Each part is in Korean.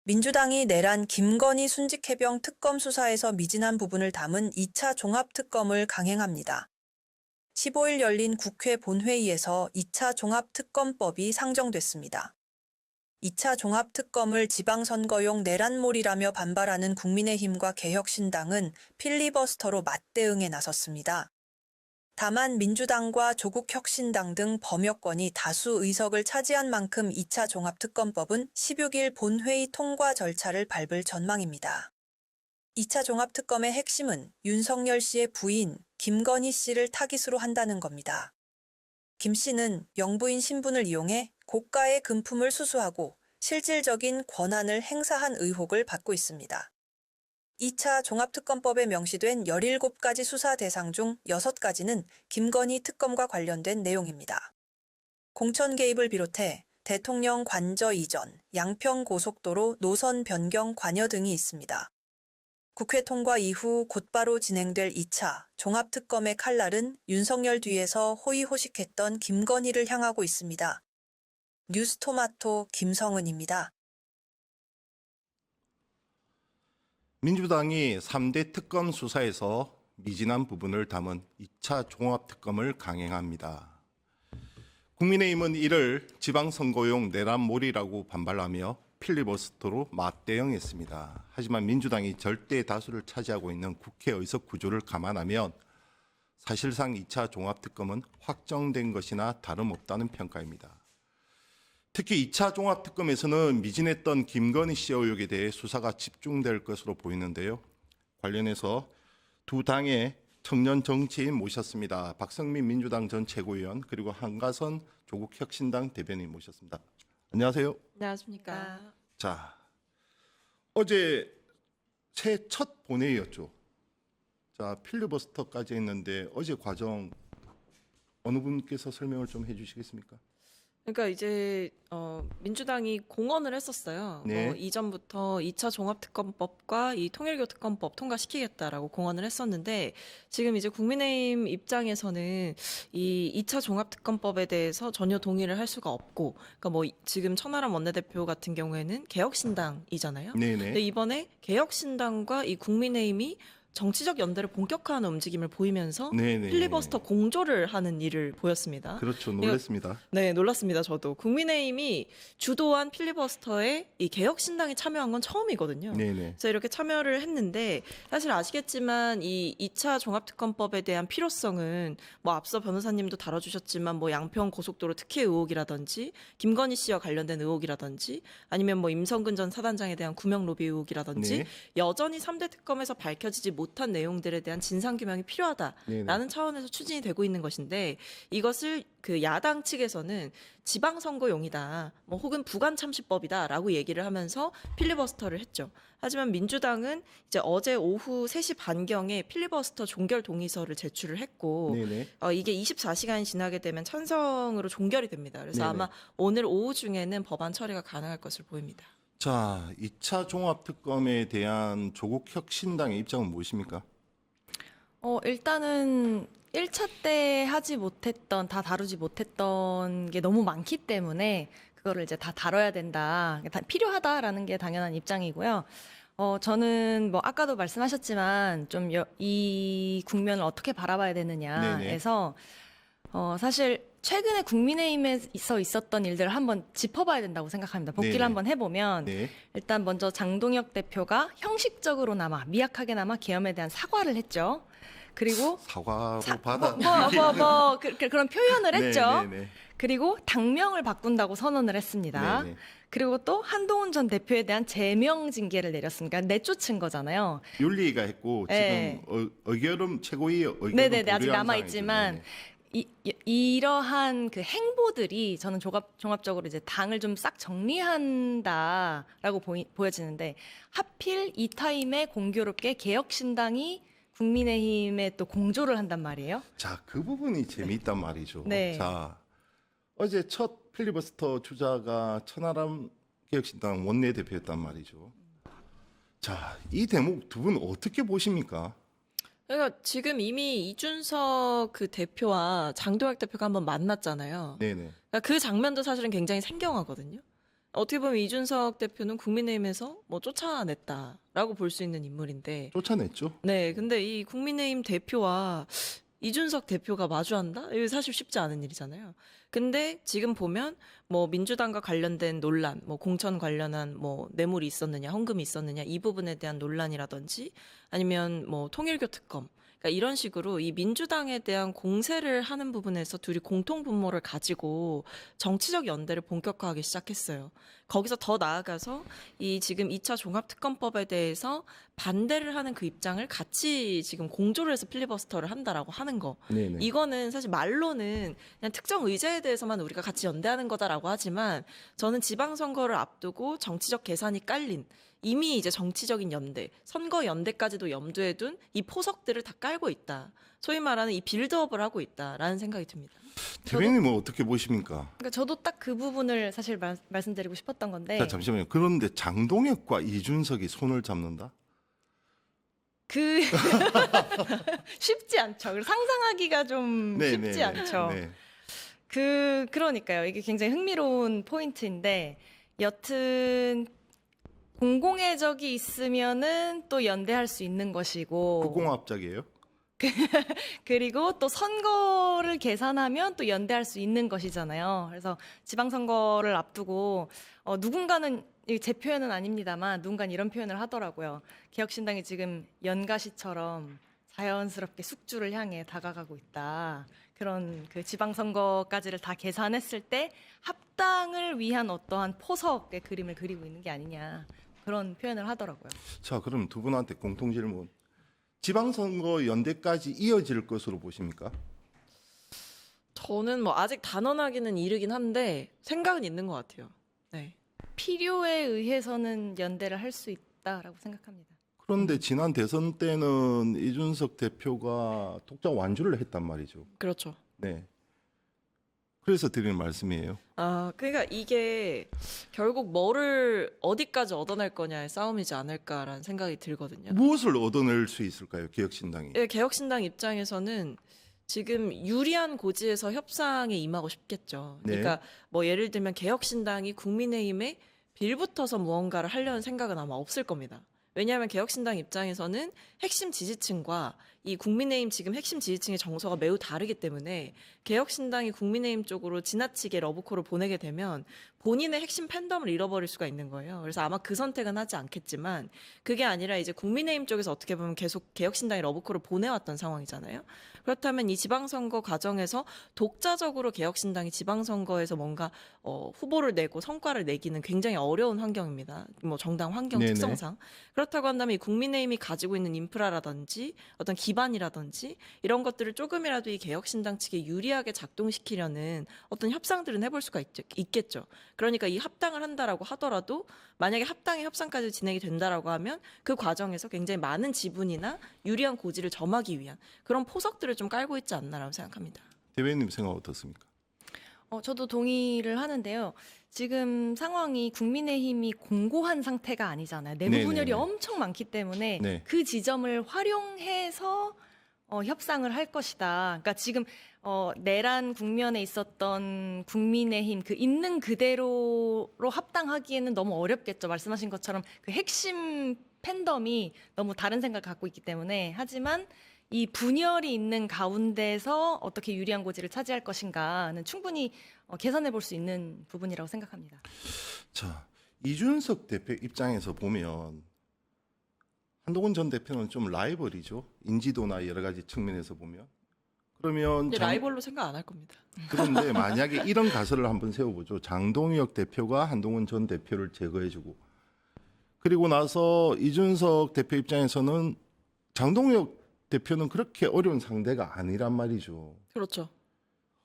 민주당이 내란 김건희 순직해병 특검 수사에서 미진한 부분을 담은 2차 종합특검을 강행합니다. 15일 열린 국회 본회의에서 2차 종합특검법이 상정됐습니다. 2차 종합특검을 지방선거용 내란몰이라며 반발하는 국민의힘과 개혁신당은 필리버스터로 맞대응에 나섰습니다. 다만 민주당과 조국혁신당 등 범여권이 다수 의석을 차지한 만큼 2차 종합특검법은 16일 본회의 통과 절차를 밟을 전망입니다. 2차 종합특검의 핵심은 윤석열 씨의 부인 김건희 씨를 타깃으로 한다는 겁니다. 김 씨는 영부인 신분을 이용해 고가의 금품을 수수하고 실질적인 권한을 행사한 의혹을 받고 있습니다. 2차 종합특검법에 명시된 17가지 수사 대상 중 6가지는 김건희 특검과 관련된 내용입니다. 공천 개입을 비롯해 대통령 관저 이전, 양평 고속도로 노선 변경 관여 등이 있습니다. 국회 통과 이후 곧바로 진행될 2차 종합특검의 칼날은 윤석열 뒤에서 호의호식했던 김건희를 향하고 있습니다. 뉴스토마토 김성은입니다. 민주당이 3대 특검 수사에서 미진한 부분을 담은 2차 종합특검을 강행합니다. 국민의힘은 이를 지방선거용 내란몰이라고 반발하며 필리버스터로 맞대응했습니다. 하지만 민주당이 절대 다수를 차지하고 있는 국회 의석 구조를 감안하면 사실상 2차 종합특검은 확정된 것이나 다름없다는 평가입니다. 특히 2차 종합특검에서는 미진했던 김건희 씨 의혹에 대해 수사가 집중될 것으로 보이는데요. 관련해서 두 당의 청년 정치인 모셨습니다. 박성민 민주당 전 최고위원 그리고 한가선 조국혁신당 대변인 모셨습니다. 안녕하세요. 안녕하십니까. 자, 어제 새해 첫 본회의였죠. 자, 필리버스터까지 했는데 어제 과정 어느 분께서 설명을 좀 해주시겠습니까? 그러니까 이제 민주당이 공언을 했었어요. 네. 이전부터 2차 종합특검법과 이 통일교특검법 통과시키겠다라고 공언을 했었는데 지금 이제 국민의힘 입장에서는 이 2차 종합특검법에 대해서 전혀 동의를 할 수가 없고, 그러니까 뭐 지금 천하람 원내대표 같은 경우에는 개혁신당이잖아요. 네네. 근데 이번에 개혁신당과 이 국민의힘이 정치적 연대를 본격화하는 움직임을 보이면서 네네. 필리버스터 공조를 하는 일을 보였습니다. 그렇죠. 놀랐습니다. 네, 놀랐습니다. 저도. 국민의힘이 주도한 필리버스터에 이 개혁신당이 참여한 건 처음이거든요. 네네. 그래서 이렇게 참여를 했는데 사실 아시겠지만 이 2차 종합특검법에 대한 필요성은 뭐 앞서 변호사님도 다뤄주셨지만 뭐 양평 고속도로 특혜 의혹이라든지 김건희 씨와 관련된 의혹이라든지 아니면 뭐 임성근 전 사단장에 대한 구명 로비 의혹이라든지 네. 여전히 3대 특검에서 밝혀지지 못한 내용들에 대한 진상규명이 필요하다라는 네네. 차원에서 추진이 되고 있는 것인데 이것을 그 야당 측에서는 지방선거용이다, 뭐 혹은 부관참시법이다라고 얘기를 하면서 필리버스터를 했죠. 하지만 민주당은 이제 어제 오후 3시 반경에 필리버스터 종결 동의서를 제출을 했고 네네. 이게 24시간이 지나게 되면 찬성으로 종결이 됩니다. 그래서 네네. 아마 오늘 오후 중에는 법안 처리가 가능할 것으로 보입니다. 자, 2차 종합특검에 대한 조국혁신당의 입장은 무엇입니까? 일단은 1차 때 하지 못했던, 다 다루지 못했던 게 너무 많기 때문에 그거를 이제 다 다뤄야 된다, 다 필요하다라는 게 당연한 입장이고요. 저는 뭐 아까도 말씀하셨지만 좀 이 국면을 어떻게 바라봐야 되느냐에서 사실 최근에 국민의힘에서 있었던 일들을 한번 짚어봐야 된다고 생각합니다. 복기를 네네. 한번 해보면 네. 일단 먼저 장동혁 대표가 형식적으로나마 미약하게나마 계엄에 대한 사과를 했죠. 그리고 사과로 받아. 그런 표현을 했죠. 네네네. 그리고 당명을 바꾼다고 선언을 했습니다. 네네. 그리고 또 한동훈 전 대표에 대한 제명 징계를 내렸습니다. 내쫓은 거잖아요. 윤리가 했고 네. 지금 의결은 최고위 의결은 네네네, 아직 보류한 남아 있지만 상황이죠. 이러한 그 행보들이 저는 종합적으로 이제 당을 좀 싹 정리한다라고 보여지는데 하필 이 타임에 공교롭게 개혁신당이 국민의힘에 또 공조를 한단 말이에요. 자, 그 부분이 재미있단 말이죠. 네. 자, 어제 첫 필리버스터 주자가 천하람 개혁신당 원내대표였단 말이죠. 자, 이 대목 두 분 어떻게 보십니까? 그러니까 지금 이미 이준석 그 대표와 장동혁 대표가 한번 만났잖아요. 네네. 그러니까 그 장면도 사실은 굉장히 생경하거든요. 어떻게 보면 이준석 대표는 국민의힘에서 뭐 쫓아냈다라고 볼 수 있는 인물인데, 쫓아냈죠. 네, 근데 이 국민의힘 대표와 이준석 대표가 마주한다? 이거 사실 쉽지 않은 일이잖아요. 근데 지금 보면 뭐 민주당과 관련된 논란, 뭐 공천 관련한 뭐 뇌물이 있었느냐, 헌금이 있었느냐 이 부분에 대한 논란이라든지 아니면 뭐 통일교 특검, 그러니까 이런 식으로 이 민주당에 대한 공세를 하는 부분에서 둘이 공통 분모를 가지고 정치적 연대를 본격화하기 시작했어요. 거기서 더 나아가서 이 지금 2차 종합특검법에 대해서 반대를 하는 그 입장을 같이 지금 공조를 해서 필리버스터를 한다라고 하는 거. 네네. 이거는 사실 말로는 그냥 특정 의제에 대해서만 우리가 같이 연대하는 거다라고 하지만 저는 지방선거를 앞두고 정치적 계산이 깔린 이미 이제 정치적인 연대, 선거 연대까지도 염두에 둔 이 포석들을 다 깔고 있다. 소위 말하는 이 빌드업을 하고 있다라는 생각이 듭니다. 대변인은 어떻게 보십니까? 그러니까 저도 딱 그 부분을 사실 말씀드리고 싶었던 건데 자, 잠시만요. 그런데 장동혁과 이준석이 손을 잡는다? 그 쉽지 않죠. 그리고 상상하기가 좀 쉽지 않죠. 네. 그러니까요. 이게 굉장히 흥미로운 포인트인데 여튼 공공의 적이 있으면은 또 연대할 수 있는 것이고 국공합작이에요? 그리고 또 선거를 계산하면 또 연대할 수 있는 것이잖아요. 그래서 지방선거를 앞두고 누군가는 제 표현은 아닙니다만 누군가는 이런 표현을 하더라고요. 개혁신당이 지금 연가시처럼 자연스럽게 숙주를 향해 다가가고 있다. 그런 그 지방선거까지를 다 계산했을 때 합당을 위한 어떠한 포석의 그림을 그리고 있는 게 아니냐. 그런 표현을 하더라고요. 자, 그럼 두 분한테 공통 질문. 지방선거 연대까지 이어질 것으로 보십니까? 저는 뭐 아직 단언하기는 이르긴 한데 생각은 있는 것 같아요. 네. 필요에 의해서는 연대를 할 수 있다라고 생각합니다. 그런데 지난 대선 때는 이준석 대표가 독자 완주를 했단 말이죠. 그렇죠. 네. 그래서 드리는 말씀이에요. 아, 그러니까 이게 결국 뭐를 어디까지 얻어낼 거냐의 싸움이지 않을까라는 생각이 들거든요. 무엇을 얻어낼 수 있을까요, 개혁신당이? 예, 개혁신당 입장에서는 지금 유리한 고지에서 협상에 임하고 싶겠죠. 네. 그러니까 뭐 예를 들면 개혁신당이 국민의힘에 빌붙어서 무언가를 하려는 생각은 아마 없을 겁니다. 왜냐하면 개혁신당 입장에서는 핵심 지지층과 이 국민의힘 지금 핵심 지지층의 정서가 매우 다르기 때문에 개혁신당이 국민의힘 쪽으로 지나치게 러브콜을 보내게 되면 본인의 핵심 팬덤을 잃어버릴 수가 있는 거예요. 그래서 아마 그 선택은 하지 않겠지만 그게 아니라 이제 국민의힘 쪽에서 어떻게 보면 계속 개혁신당이 러브콜을 보내왔던 상황이잖아요. 그렇다면 이 지방선거 과정에서 독자적으로 개혁신당이 지방선거에서 뭔가 후보를 내고 성과를 내기는 굉장히 어려운 환경입니다. 뭐 정당 환경 네네. 특성상. 그렇다고 한다면 이 국민의힘이 가지고 있는 인프라라든지 어떤 기반이라든지 이런 것들을 조금이라도 이 개혁신당 측에 유리하게 작동시키려는 어떤 협상들은 해볼 수가 있겠죠. 그러니까 이 합당을 한다라고 하더라도 만약에 합당의 협상까지 진행이 된다라고 하면 그 과정에서 굉장히 많은 지분이나 유리한 고지를 점하기 위한 그런 포석들을 좀 깔고 있지 않나라고 생각합니다. 대변인님 생각 어떻습니까? 저도 동의를 하는데요. 지금 상황이 국민의힘이 공고한 상태가 아니잖아요. 내부 네네네. 분열이 엄청 많기 때문에 네. 그 지점을 활용해서 협상을 할 것이다. 그러니까 지금 내란 국면에 있었던 국민의힘 그 있는 그대로로 합당하기에는 너무 어렵겠죠. 말씀하신 것처럼 그 핵심 팬덤이 너무 다른 생각을 갖고 있기 때문에 하지만 이 분열이 있는 가운데서 어떻게 유리한 고지를 차지할 것인가는 충분히 계산해 볼 수 있는 부분이라고 생각합니다. 자, 이준석 대표 입장에서 보면 한동훈 전 대표는 좀 라이벌이죠. 인지도나 여러 가지 측면에서 보면. 그러면 근데 라이벌로 생각 안 할 겁니다. 그런데 만약에 이런 가설을 한번 세워보죠. 장동혁 대표가 한동훈 전 대표를 제거해주고 그리고 나서 이준석 대표 입장에서는 장동혁 대표는 그렇게 어려운 상대가 아니란 말이죠. 그렇죠.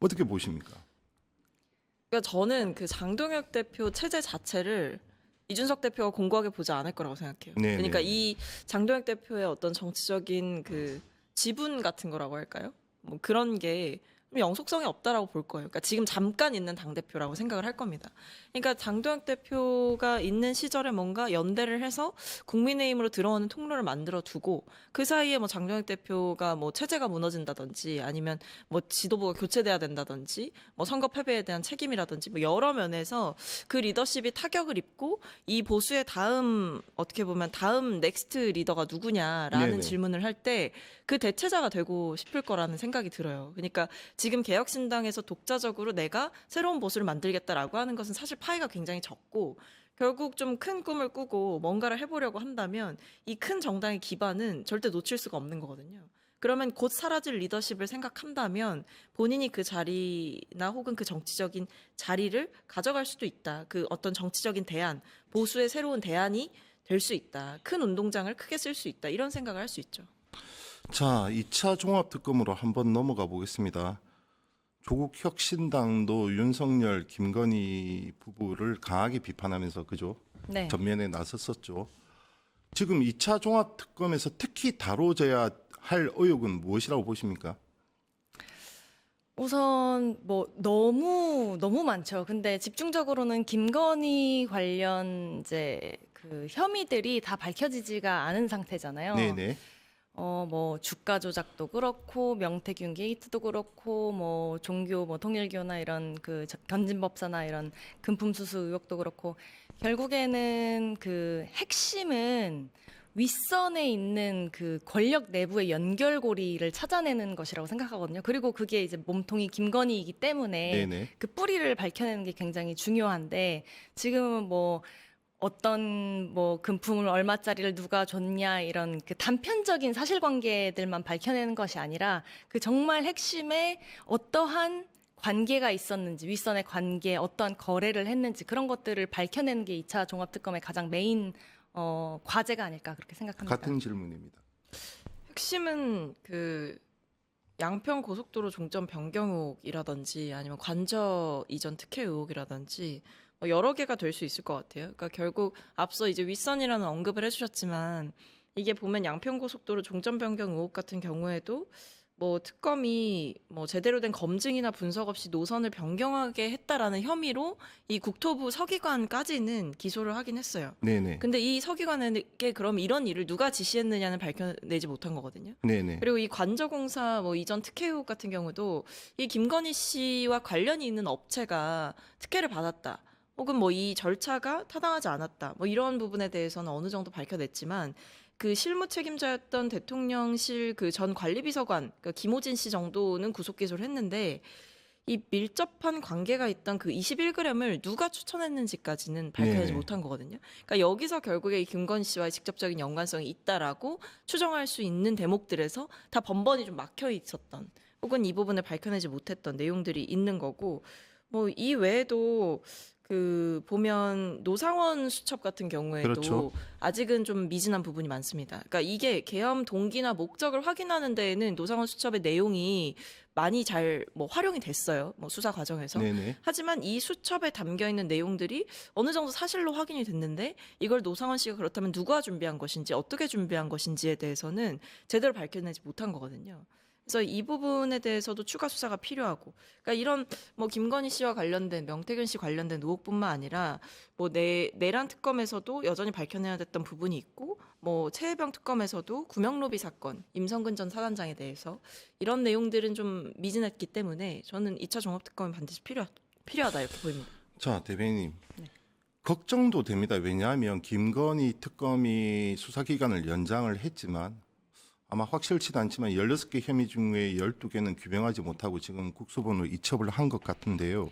어떻게 보십니까? 그러니까 저는 그 장동혁 대표 체제 자체를 이준석 대표가 공고하게 보지 않을 거라고 생각해요. 네, 그러니까 네. 이 장동혁 대표의 어떤 정치적인 그 지분 같은 거라고 할까요? 뭐 그런 게 영속성이 없다라고 볼 거예요. 그러니까 지금 잠깐 있는 당대표라고 생각을 할 겁니다. 그러니까 장도영 대표가 있는 시절에 뭔가 연대를 해서 국민의힘으로 들어오는 통로를 만들어 두고 그 사이에 뭐 장도영 대표가 뭐 체제가 무너진다든지 아니면 뭐 지도부가 교체돼야 된다든지 뭐 선거 패배에 대한 책임이라든지 뭐 여러 면에서 그 리더십이 타격을 입고 이 보수의 다음 어떻게 보면 다음 넥스트 리더가 누구냐라는 네네. 질문을 할 때 그 대체자가 되고 싶을 거라는 생각이 들어요. 그러니까 지금 개혁신당에서 독자적으로 내가 새로운 보수를 만들겠다라고 하는 것은 사실 파이가 굉장히 적고 결국 좀 큰 꿈을 꾸고 뭔가를 해보려고 한다면 이 큰 정당의 기반은 절대 놓칠 수가 없는 거거든요. 그러면 곧 사라질 리더십을 생각한다면 본인이 그 자리나 혹은 그 정치적인 자리를 가져갈 수도 있다. 그 어떤 정치적인 대안, 보수의 새로운 대안이 될 수 있다. 큰 운동장을 크게 쓸 수 있다. 이런 생각을 할 수 있죠. 자, 2차 종합특검으로 한번 넘어가 보겠습니다. 조국 혁신당도 윤석열, 김건희 부부를 강하게 비판하면서 그죠? 네. 전면에 나섰었죠. 지금 2차 종합특검에서 특히 다뤄져야 할 의혹은 무엇이라고 보십니까? 우선 뭐 너무 많죠. 근데 집중적으로는 김건희 관련 이제 그 혐의들이 다 밝혀지지가 않은 상태잖아요. 네네. 뭐 주가 조작도 그렇고 명태균 게이트도 그렇고 뭐 종교 뭐 통일교나 이런 그 건진법사나 이런 금품 수수 의혹도 그렇고 결국에는 그 핵심은 윗선에 있는 그 권력 내부의 연결고리를 찾아내는 것이라고 생각하거든요. 그리고 그게 이제 몸통이 김건희이기 때문에 네네. 그 뿌리를 밝혀내는 게 굉장히 중요한데 지금은 뭐 어떤 뭐 금품을 얼마짜리를 누가 줬냐 이런 그 단편적인 사실관계들만 밝혀내는 것이 아니라 그 정말 핵심에 어떠한 관계가 있었는지 윗선의 관계 어떠한 거래를 했는지 그런 것들을 밝혀내는 게 2차 종합특검의 가장 메인 과제가 아닐까 그렇게 생각합니다. 같은 질문입니다. 핵심은 그 양평 고속도로 종점 변경 의혹이라든지 아니면 관저 이전 특혜 의혹이라든지 뭐 여러 개가 될 수 있을 것 같아요. 그러니까 결국 앞서 이제 윗선이라는 언급을 해주셨지만 이게 보면 양평 고속도로 종점 변경 의혹 같은 경우에도 뭐 특검이 뭐 제대로 된 검증이나 분석 없이 노선을 변경하게 했다라는 혐의로 이 국토부 서기관까지는 기소를 하긴 했어요. 네네. 근데 이 서기관에게 그럼 이런 일을 누가 지시했느냐는 밝혀내지 못한 거거든요. 네네. 그리고 이 관저공사 뭐 이전 특혜 의혹 같은 경우도 이 김건희 씨와 관련이 있는 업체가 특혜를 받았다. 혹은 뭐 이 절차가 타당하지 않았다. 뭐 이런 부분에 대해서는 어느 정도 밝혀냈지만 그 실무 책임자였던 대통령실 그 전 관리비서관 그러니까 김호진 씨 정도는 구속 기소를 했는데 이 밀접한 관계가 있던 그 21g을 누가 추천했는지까지는 밝혀내지 네네. 못한 거거든요. 그러니까 여기서 결국에 이 김건희 씨와의 직접적인 연관성이 있다라고 추정할 수 있는 대목들에서 다 번번이 좀 막혀 있었던 혹은 이 부분을 밝혀내지 못했던 내용들이 있는 거고 뭐 이 외에도 그 보면 노상원 수첩 같은 경우에도 그렇죠. 아직은 좀 미진한 부분이 많습니다. 그러니까 이게 계엄 동기나 목적을 확인하는 데에는 노상원 수첩의 내용이 많이 잘 뭐 활용이 됐어요. 뭐 수사 과정에서. 네네. 하지만 이 수첩에 담겨 있는 내용들이 어느 정도 사실로 확인이 됐는데 이걸 노상원 씨가 그렇다면 누가 준비한 것인지 어떻게 준비한 것인지에 대해서는 제대로 밝혀내지 못한 거거든요. 그래서 이 부분에 대해서도 추가 수사가 필요하고, 그러니까 이런 뭐 김건희 씨와 관련된 명태균 씨 관련된 의혹뿐만 아니라 뭐 내란 특검에서도 여전히 밝혀내야 됐던 부분이 있고, 뭐 최혜병 특검에서도 구명로비 사건 임성근 전 사단장에 대해서 이런 내용들은 좀 미진했기 때문에 저는 2차 종합특검이 반드시 필요하다 이렇게 보입니다. 자, 대변인님. 네. 걱정도 됩니다. 왜냐하면 김건희 특검이 수사기간을 연장을 했지만 아마 확실치도 않지만 16개 혐의 중에 12개는 규명하지 못하고 지금 국수본으로 이첩을 한 것 같은데요.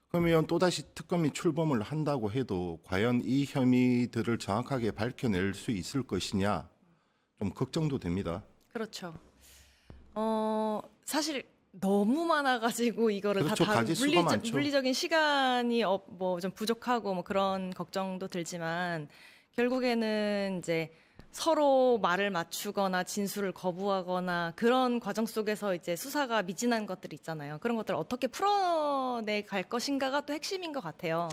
그러면 또다시 특검이 출범을 한다고 해도 과연 이 혐의들을 정확하게 밝혀낼 수 있을 것이냐 좀 걱정도 됩니다. 그렇죠. 사실 너무 많아가지고 이거를 그렇죠. 다 가지수가 많죠. 물리적인 시간이 뭐 좀 부족하고 뭐 그런 걱정도 들지만 결국에는 이제 서로 말을 맞추거나 진술을 거부하거나 그런 과정 속에서 이제 수사가 미진한 것들이 있잖아요. 그런 것들을 어떻게 풀어내 갈 것인가가 또 핵심인 것 같아요.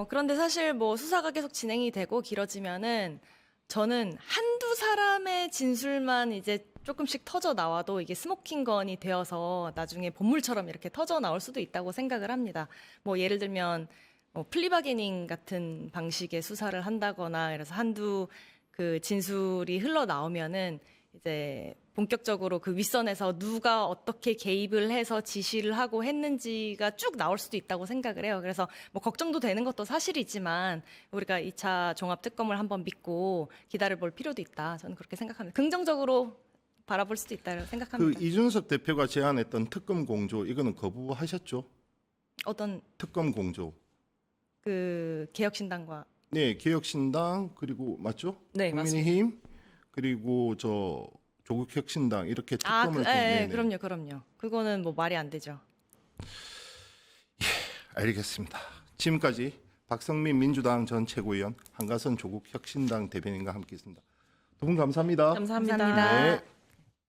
그런데 사실 뭐 수사가 계속 진행이 되고 길어지면은 저는 한두 사람의 진술만 이제 조금씩 터져 나와도 이게 스모킹 건이 되어서 나중에 본물처럼 이렇게 터져 나올 수도 있다고 생각을 합니다. 뭐 예를 들면 플리바게닝 같은 방식의 수사를 한다거나 그래서 한두 그 진술이 흘러나오면은 이제 본격적으로 그 윗선에서 누가 어떻게 개입을 해서 지시를 하고 했는지가 쭉 나올 수도 있다고 생각을 해요. 그래서 뭐 걱정도 되는 것도 사실이지만 우리가 2차 종합특검을 한번 믿고 기다려볼 필요도 있다. 저는 그렇게 생각합니다. 긍정적으로 바라볼 수도 있다고 생각합니다. 그 이준석 대표가 제안했던 특검 공조 이거는 거부하셨죠? 어떤 특검 공조. 그 개혁신당과 네, 개혁신당 그리고 맞죠? 네, 국민의힘 그리고 저 조국혁신당 이렇게 특검을 네, 그럼요. 그거는 뭐 말이 안 되죠. 알겠습니다. 지금까지 박성민 민주당 전 최고위원, 한가선 조국혁신당 대변인과 함께했습니다. 두 분 감사합니다. 감사합니다. 감사합니다. 네.